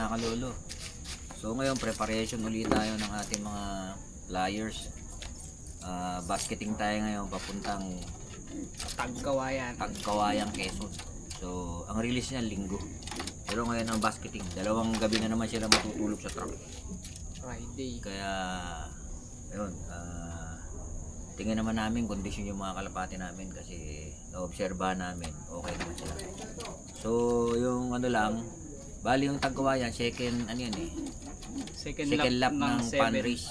mga kalolo. So ngayon preparation ulit tayo ng ating mga flyers. Basketing tayo ngayon papuntang Tagkawayan, Quezon. So ang release niya linggo. Pero ngayon ang basketing, dalawang gabi na naman sila matutulog sa truck. Friday. Kaya ayun, tingnan naman namin kondisyon yung mga kalapati namin kasi naobserbahan namin okay naman sila. So yung ano lang, bali yung Tagkawayan second ano yun Second lap ng seven. fan race.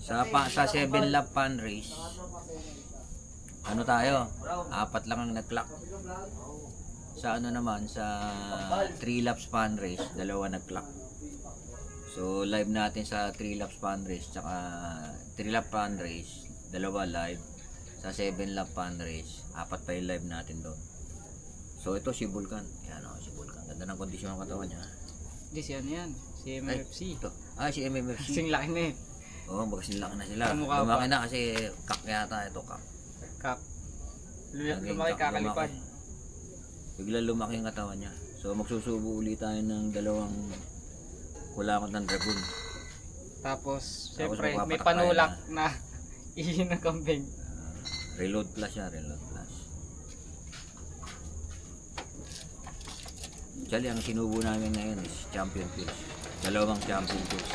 Sa 7 lap fan race, ano tayo, 4 lang ang nag-clock. Sa ano naman, sa 3 laps fan race, 2 nag-clock. So live natin sa 3 laps fan race, tsaka 3 lap fan race, 2 live. Sa 7 lap fan race, 4 pa yung live natin doon. So ito si Vulcan, yan o, si Vulcan, ganda ng kondisyon ng katawan niya. Hindi si ano yan, si MFC. Ito. Si MMFC. Kasing laki na eh. Oo, laki na sila. Kamukha Lumaki pa. na kasi kak yata ito, kak. Kak. Naging Lumaki kak, kakalipad. lumaki. Bigla lumaki ang katawan niya. So magsusubo ulit tayo ng 2 kulakot ng dragon. Tapos, syempre, magpapatak may tayo panulak na ihin ng kambing. Reload plus siya, reload plus. Actually, ang sinubo namin ngayon is champion pills. 2 champion pills.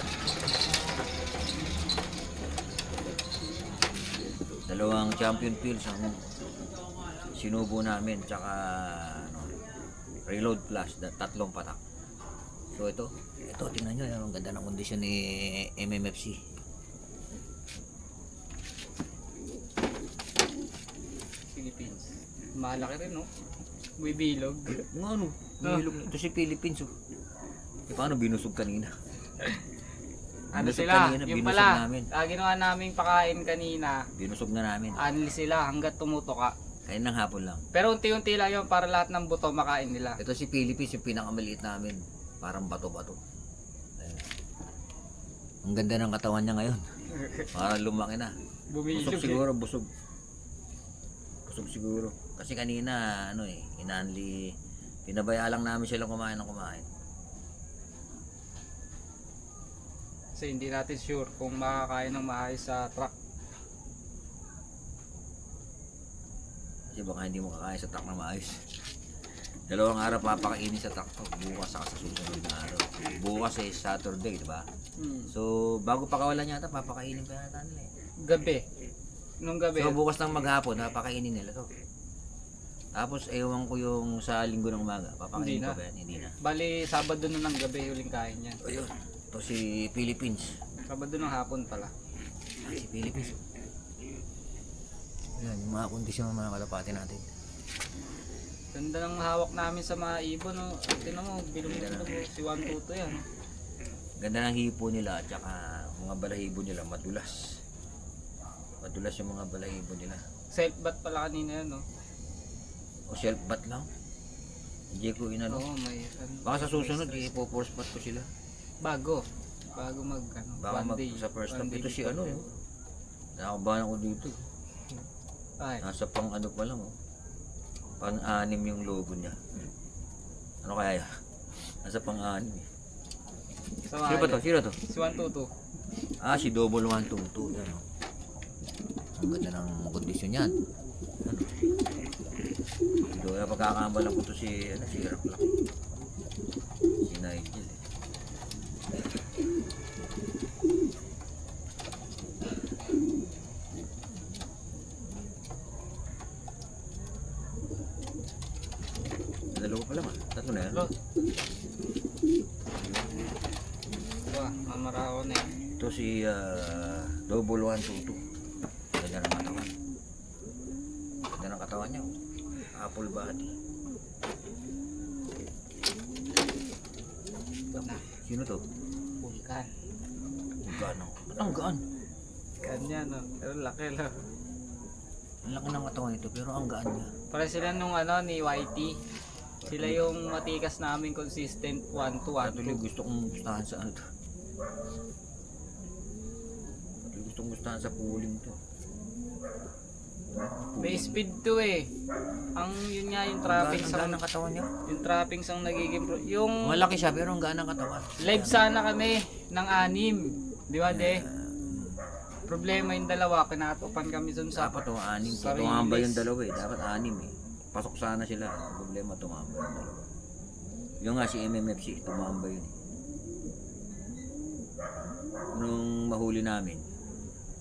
2 champion pills ang sinubo namin, tsaka ano, reload plus, 3 patak. So ito tingnan nyo, ang ganda ng kondisyon ni MMFC. Philippines. Malaki rin, no? May bilog. Ano? Ito si Philippines, oh. Paano binusog kanina? Ano Binusog sila? kanina, Yung binusog pala, namin. ginawa naming pakain kanina. Binusog na namin. Anli sila hanggat tumutuka. Kain ng hapon lang. Pero unti-unti lang yun para lahat ng buto makain nila. Ito si Philippines, yung pinakamaliit namin. Parang bato-bato. Ayan. Ang ganda ng katawan niya ngayon. Parang lumaki na. Bumilog Busog siguro, busog. Busog siguro. Kasi kanina, inanli, pinabaya lang namin silang kumain ng kumain. Kasi hindi natin sure kung makakain ng maayos sa truck. Kasi baka hindi mo kakain sa truck na maayos. 2 araw papakainin sa truck to. Bukas saka sa susunod na araw. Bukas Saturday, diba? So, bago pakawalan yata, papakainin pa yata nila eh. Gabi. Nung gabi. So, bukas ng maghapon, papakainin nila to. Tapos, ewan ko yung sa linggo ng umaga. Papakainin Hindi pa na. ba yan? Hindi na. Bali, Sabado na ng gabi huling kain niya. Ayun. Ito si Philippines. Sabado ng hapon pala. Si Philippines. Ayan, yung mga kondisyon ng mga kalapati natin. Ganda ng hawak namin sa mga ibon. No? Tingnan mo, bilong-bilong mo. Si Juan Tuto yan. Ganda ng hipo nila at saka mga balahibo nila madulas. Madulas yung mga balahibo nila. Self-bat pala kanina yan, no? O self bat lang. Hindi ko inano. Oo, may... Baka sa susunod, ipo-force bat ko sila. Bago mag, Baka one day. sa first one lap. day Ito si before ano yun. Nakabahan ako dito. Ay, Nasa pang ano pa lang Pang-anim yung logo niya. Ano kaya yan? Nasa pang-anim eh. sama Sino ba to? Sino to? Si Juan Tuto. Si Double 122. Yan o. Ang ganda ng kondisyon yan. Ano? Doon pagkakabalan ko to si Raklak. Si Nigel eh. Dalawa pa lang 3 na yan. Lo. Wah, mamaraho na yan. Ito si Double 122. Ganda ng katawan. Ganda ng katawan niya. Apple body. Ito na. Sino to? Vulcan. Gaan ako. Ba't ang gaan? Kanya, no? Pero laki lang. Ang laki ng katawan nito pero ang gaan niya. Para sila nung ni YT. Sila yung matikas namin consistent 1 to 1 Tuloy gusto kong gustahan sa ano to. Tuloy gustong gustahan sa pooling to. May speed to eh. Ang yun nga yung trappings Ang gaan ang ng katawan niya. yung trappings ang nagiging yung Malaki siya pero ang gaan ng katawan. live sana kami ng 6, di ba de? Problema yung dalawa, kinatupan kami dun sa Dapat 6. sa Tumambay release. yung dalawa eh. Dapat 6 eh. Pasok sana sila. Ang problema tumambay yung dalawa. Yung nga si MMFC, tumambay yun. Nung mahuli namin,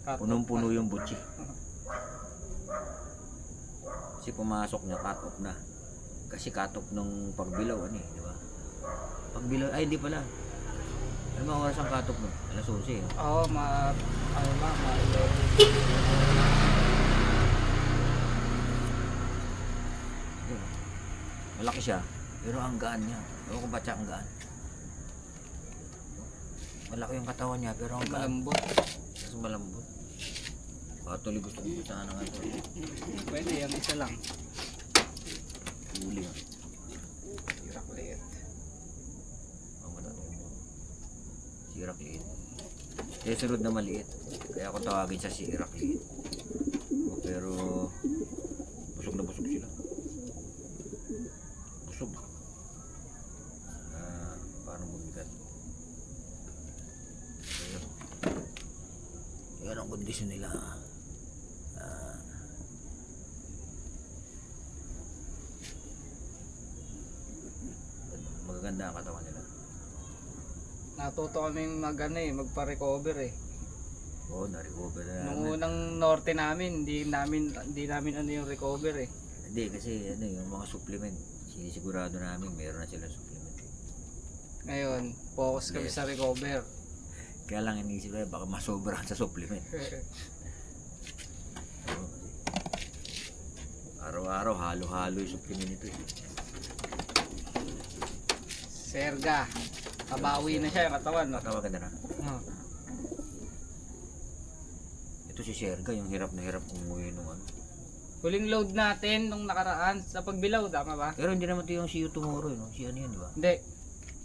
punong-puno yung butsi. Kasi pumasok niya, cut off na. Kasi cut off nung pagbilaw, ano eh, di ba? Pagbilaw, ay hindi pala. Ano ba oras ang cut off no? Alas 11 eh. Oo, ano ba, Yun. Malaki siya, pero ang gaan niya. Ewan ko ba't siya ang gaan. Malaki yung katawan niya, pero ang gaan. malambot. Mas malambot. Patuloy gusto kong gustahan ng ito. Pwede, yung isa lang. Huli nga. Irak liit. Ang matatayin mo. Sirak liit. Eh, sunod na maliit. Kaya ako tawagin siya si Irak liit. Pero, busog na busog sila. Busog. Parang mabigat. Ayun. Yan ang kondisyon nila. Magaganda ang katawan nila. Natuto kaming magpa-recover eh. Oo, na-recover na Nung namin. unang norte namin, hindi namin ano yung recover eh. Hindi, kasi ano, yung mga supplement, sinisigurado namin meron na silang supplement. Ngayon, focus kami Yes. sa recover. Kaya lang inisip ko, baka masobrahan sa supplement. Oo. Araw-araw, halo-halo yung supplement nito. Eh. Serga. Kabawi na siya yung katawan. No? Tawag ka na. Oh. Ito si Serga, yung hirap na hirap umuwi nung ano. Huling load natin nung nakaraan sa pagbilaw, tama ba? Pero hindi naman ito yung see you tomorrow, no? Si ano yun, di ba? Hindi.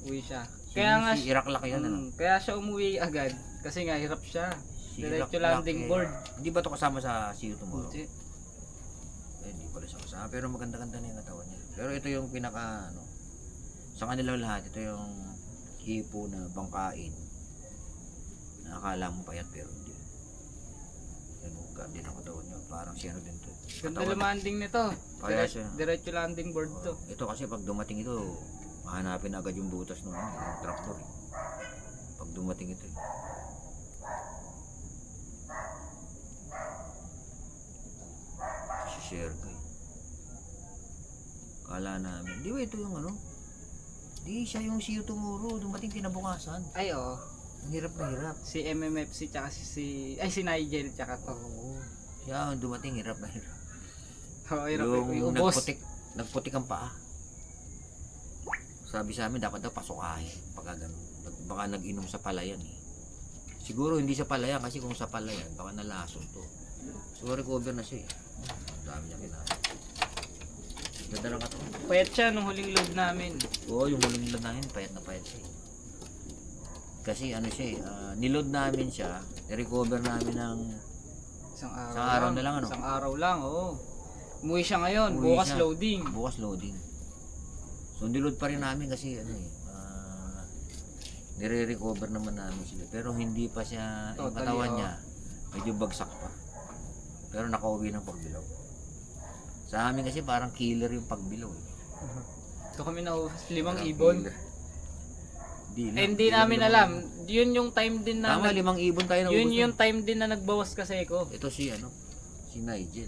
Uwi siya. Si, Kaya nga si Iraklak yun, ano? kaya siya umuwi agad kasi nga hirap siya. Si Diretso Iraklak, landing eh. board. Hindi ba ito kasama sa see you tomorrow? Hindi. Eh, hindi pala siya kasama. Pero maganda-ganda na yung katawan niya. Pero ito yung pinaka, ano, sa kanilang lahat, ito yung hipo na bangkain. Na akala mo payat pero hindi. Yan o, din ang katawan niya. Parang siya din to. Ganda landing nito. Kaya siya. Diretso landing board to. Ito kasi pag dumating ito, mahanapin agad yung butas ng yung tractor. Eh. Pag dumating ito. Eh. Si Sergey. Kala namin. Di ba ito yung ano? Di siya yung see you tomorrow. Dumating kinabukasan. Ay oo. Ang hirap na hirap. Si MMFC tsaka si Nigel tsaka to. Oo. Siya ang dumating hirap na hirap. Oo, hirap Yung ubos. nagputik ang paa. Sabi sa amin dapat daw pasukahin pagka ganun. Baka nag-inom sa palayan eh. Siguro hindi sa palayan kasi kung sa palayan baka nalason to. So recover na siya eh. Dami niya kinain. Ganda lang ito. Payat siya nung huling load namin. Oo, yung huling nilod namin payat na payat siya eh. Kasi ano siya eh, nilod namin siya, i-recover namin ng Isang araw, Isang araw na lang, ano? Isang araw lang, oo. Umuwi siya ngayon, Umuwi bukas siya. loading. bukas loading. So nilod pa rin namin kasi ano eh, nire-recover naman namin sila. Pero hindi pa siya, yung Totally, katawan oo. niya, medyo bagsak pa. Pero nakauwi ng pagbilaw. Sa amin kasi parang killer yung pagbilaw eh. Ito kami na 5 Parang ibon. killer. Eh, hindi namin alam. Yun yung time din na Tama, 5 ibon tayo na yun ubos yung nun. time din na nagbawas kasi ko. Ito si ano, si Nigel.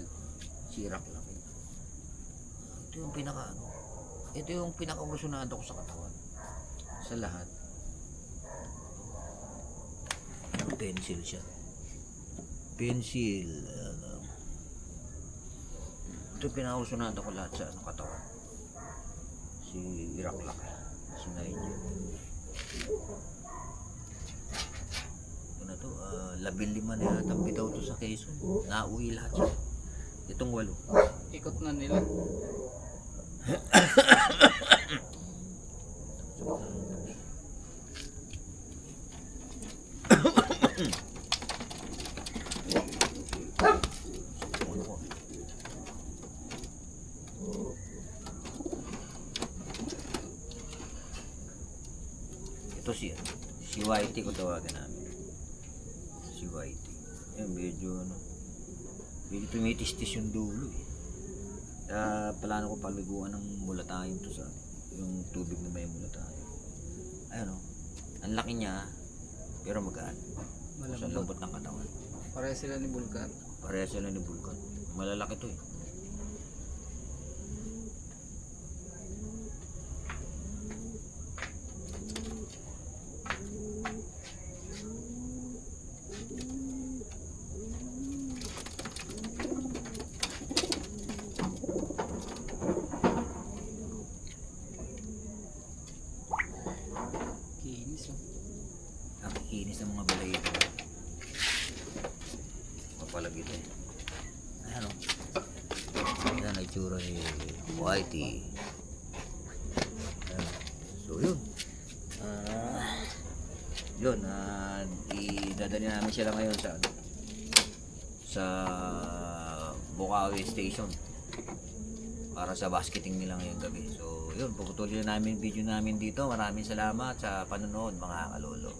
Si Iraklak. Ito yung pinaka ano. Ito yung pinaka-emosyonado ko sa katawan. Sa lahat. Pencil siya. Pencil. Ito yung pinaka-emosyonado ko lahat sa ano, katawan. Si Iraklak. Si Nigel. Ito na to, 15 na yata bitaw to sa Quezon. Nauwi lahat siya. Itong 8. Ikot na nila. Ano ko? Ito si Whitey kung tawagin namin. Si Whitey. Yan, medyo tumitis-tis yung dulo eh. Kaya plano ko paliguan ng mulatayon to sa yung tubig na may mulatayon. Ayun o. Ang laki niya, pero magaan. Sa lambot ng katawan. Pareha sila ni Bulgar. Pareha sila ni Vulcan. Malalaki to eh. Kinis oh. Ang kinis ng mga balay ito. Papalag ito eh. Ayan o. Ayan ang itsura ni Whitey. Ayan. So yun. Idadali namin sila ngayon sa Bukawi Station para sa basketing nila ngayong gabi. So yun, puputulin na namin video namin dito. Maraming salamat sa panonood mga kalolo.